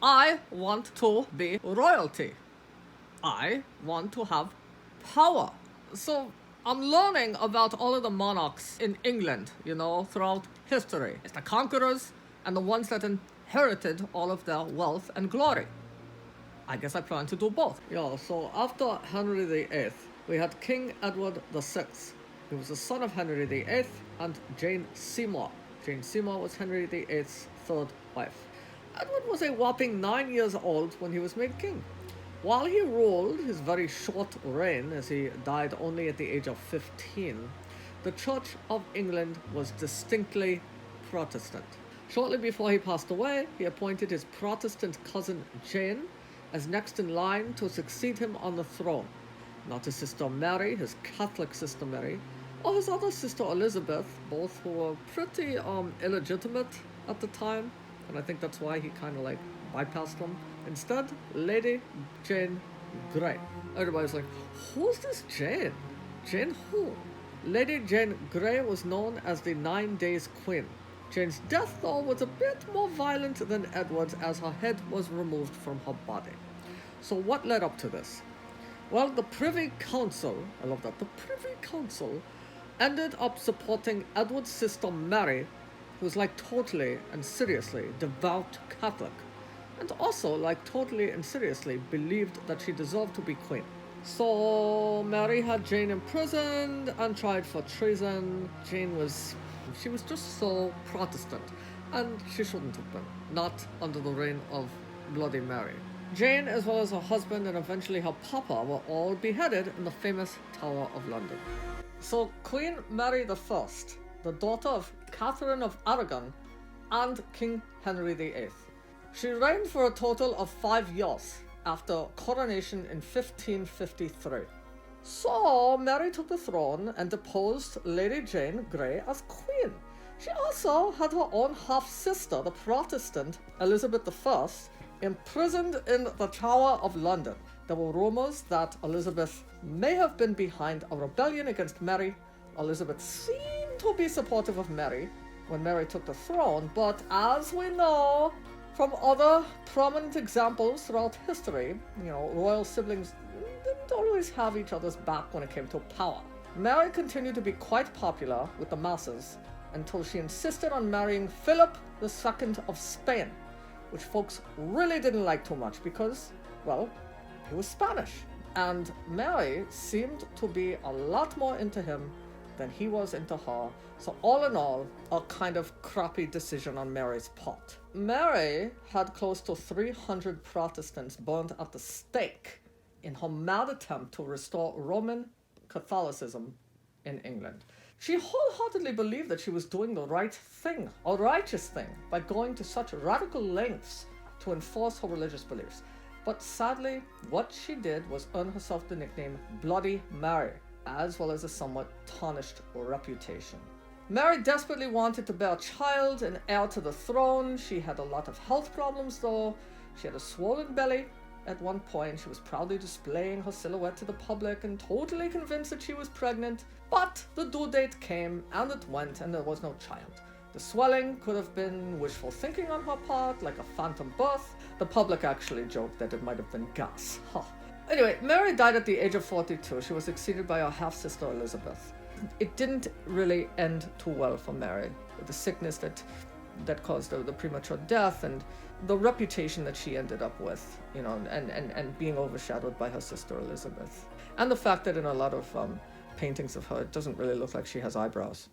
I want to be royalty. I want to have power. So I'm learning about all of the monarchs in England, throughout history. It's the conquerors and the ones that inherited all of their wealth and glory. I guess I plan to do both. Yeah, so after Henry VIII, we had King Edward VI. He was the son of Henry VIII and Jane Seymour. Jane Seymour was Henry VIII's third wife. Edward was a whopping 9 years old when he was made king. While he ruled his very short reign, as he died only at the age of 15, the Church of England was distinctly Protestant. Shortly before he passed away, he appointed his Protestant cousin Jane as next in line to succeed him on the throne. Not his sister Mary, his Catholic sister Mary, or his other sister Elizabeth, both who were pretty illegitimate at the time, and I think that's why he kind of bypassed them. Instead, Lady Jane Grey. Everybody's like, who's this Jane? Jane who? Lady Jane Grey was known as the 9 Days Queen. Jane's death, though, was a bit more violent than Edward's, as her head was removed from her body. So what led up to this? Well, the Privy Council, I love that, the Privy Council ended up supporting Edward's sister Mary, who was totally and seriously devout Catholic, and also totally and seriously believed that she deserved to be queen. So Mary had Jane imprisoned and tried for treason. She was just so Protestant, and she shouldn't have been, not under the reign of Bloody Mary. Jane, as well as her husband and eventually her papa, were all beheaded in the famous Tower of London. So Queen Mary I, the daughter of Catherine of Aragon and King Henry VIII, she reigned for a total of 5 years after coronation in 1553. So Mary took the throne and deposed Lady Jane Grey as queen. She also had her own half-sister, the Protestant Elizabeth I, imprisoned in the Tower of London. There were rumors that Elizabeth may have been behind a rebellion against Mary. Elizabeth seemed to be supportive of Mary when Mary took the throne, but as we know from other prominent examples throughout history, royal siblings didn't always have each other's back when it came to power. Mary continued to be quite popular with the masses until she insisted on marrying Philip II of Spain, which folks really didn't like too much because, well, he was Spanish. And Mary seemed to be a lot more into him than he was into her. So all in all, a kind of crappy decision on Mary's part. Mary had close to 300 Protestants burned at the stake in her mad attempt to restore Roman Catholicism in England. She wholeheartedly believed that she was doing the right thing, a righteous thing, by going to such radical lengths to enforce her religious beliefs. But sadly, what she did was earn herself the nickname Bloody Mary, as well as a somewhat tarnished reputation. Mary desperately wanted to bear a child, an heir to the throne. She had a lot of health problems, though. She had a swollen belly. At one point, she was proudly displaying her silhouette to the public and totally convinced that she was pregnant. But the due date came, and it went, and there was no child. The swelling could have been wishful thinking on her part, like a phantom birth. The public actually joked that it might have been gas. Anyway, Mary died at the age of 42. She was succeeded by her half-sister Elizabeth. It didn't really end too well for Mary, with the sickness that caused the premature death and the reputation that she ended up with, and being overshadowed by her sister Elizabeth. And the fact that in a lot of paintings of her, it doesn't really look like she has eyebrows.